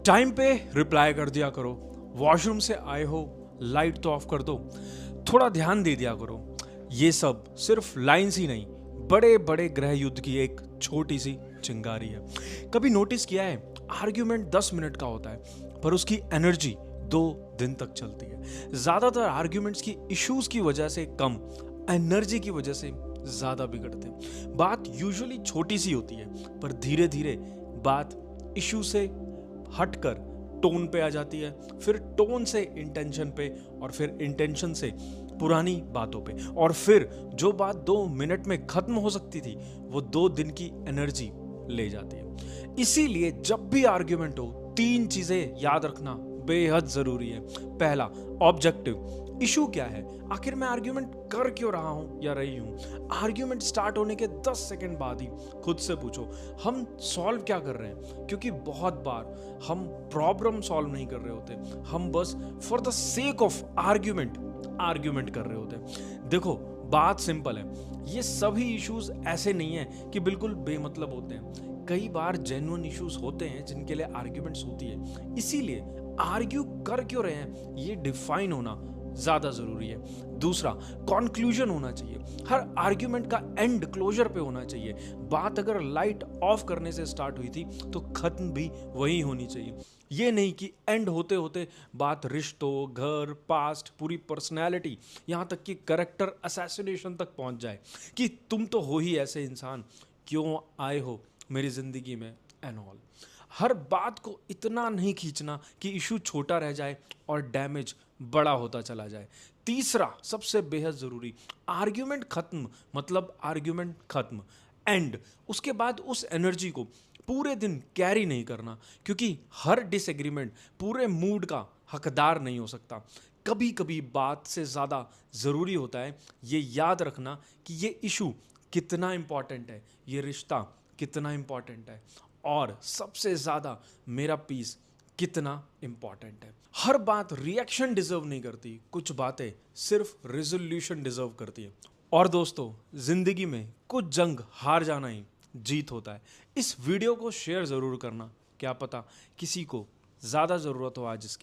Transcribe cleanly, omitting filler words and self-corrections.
Time पे reply कर दिया करो। वॉशरूम से आए हो, लाइट तो ऑफ कर दो। थोड़ा ध्यान दे दिया करो। ये सब सिर्फ लाइंस ही नहीं, बड़े बड़े गृह युद्ध की एक छोटी सी चिंगारी है। कभी नोटिस किया है, आर्ग्यूमेंट 10 मिनट का होता है पर उसकी एनर्जी 2 दिन तक चलती है। ज्यादातर आर्ग्यूमेंट्स की इश्यूज की वजह से कम, एनर्जी की वजह से ज्यादा बिगड़ते हैं। बात यूजुअली छोटी सी होती है पर धीरे धीरे बात इशू से हटकर टोन पे आ जाती है, फिर टोन से इंटेंशन पे, और फिर इंटेंशन से पुरानी बातों पे, और फिर जो बात 2 मिनट में खत्म हो सकती थी वो 2 दिन की एनर्जी ले जाती है। इसीलिए जब भी आर्ग्यूमेंट हो, 3 चीजें याद रखना बेहद जरूरी है। पहला, ऑब्जेक्टिव। इशू क्या है, आखिर मैं आर्ग्यूमेंट कर क्यों रहा हूं या रही हूं। आर्ग्यूमेंट स्टार्ट होने के 10 सेकंड बाद ही खुद से पूछो, हम सॉल्व क्या कर रहे हैं। क्योंकि बहुत बार हम प्रॉब्लम सॉल्व नहीं कर रहे होते, हम बस for the sake of argument कर रहे होते हैं। देखो, बात सिंपल है, ये सभी इश्यूज ऐसे नहीं है कि बिल्कुल बेमतलब होते हैं। कई बार जेन्युइन इश्यूज होते हैं जिनके लिए आर्ग्यूमेंट्स होती है। इसीलिए आर्ग्यू कर क्यों रहे हैं ये डिफाइन होना ज्यादा जरूरी है। दूसरा, कॉन्क्लूजन होना चाहिए। हर आर्ग्यूमेंट का एंड क्लोजर पे होना चाहिए। बात अगर लाइट ऑफ करने से स्टार्ट हुई थी तो खत्म भी वही होनी चाहिए। ये नहीं कि एंड होते होते बात रिश्तों, घर, पास्ट, पूरी पर्सनैलिटी, यहाँ तक कि करेक्टर असैसिनेशन तक पहुंच जाए कि तुम तो हो ही ऐसे इंसान, क्यों आए हो मेरी जिंदगी में एंड ऑल। हर बात को इतना नहीं खींचना कि इशू छोटा रह जाए और डैमेज बड़ा होता चला जाए। तीसरा, सबसे बेहद जरूरी, आर्ग्यूमेंट खत्म मतलब आर्ग्यूमेंट खत्म, एंड। उसके बाद उस एनर्जी को पूरे दिन कैरी नहीं करना, क्योंकि हर डिसएग्रीमेंट पूरे मूड का हकदार नहीं हो सकता। कभी कभी बात से ज़्यादा ज़रूरी होता है ये याद रखना कि ये इशू कितना इंपॉर्टेंट है, ये रिश्ता कितना इंपॉर्टेंट है, और सबसे ज़्यादा मेरा पीस कितना इंपॉर्टेंट है। हर बात रिएक्शन डिजर्व नहीं करती, कुछ बातें सिर्फ रिजोल्यूशन डिजर्व करती है। और दोस्तों, जिंदगी में कुछ जंग हार जाना ही जीत होता है। इस वीडियो को शेयर ज़रूर करना, क्या पता किसी को ज़्यादा ज़रूरत हो आज इसकी।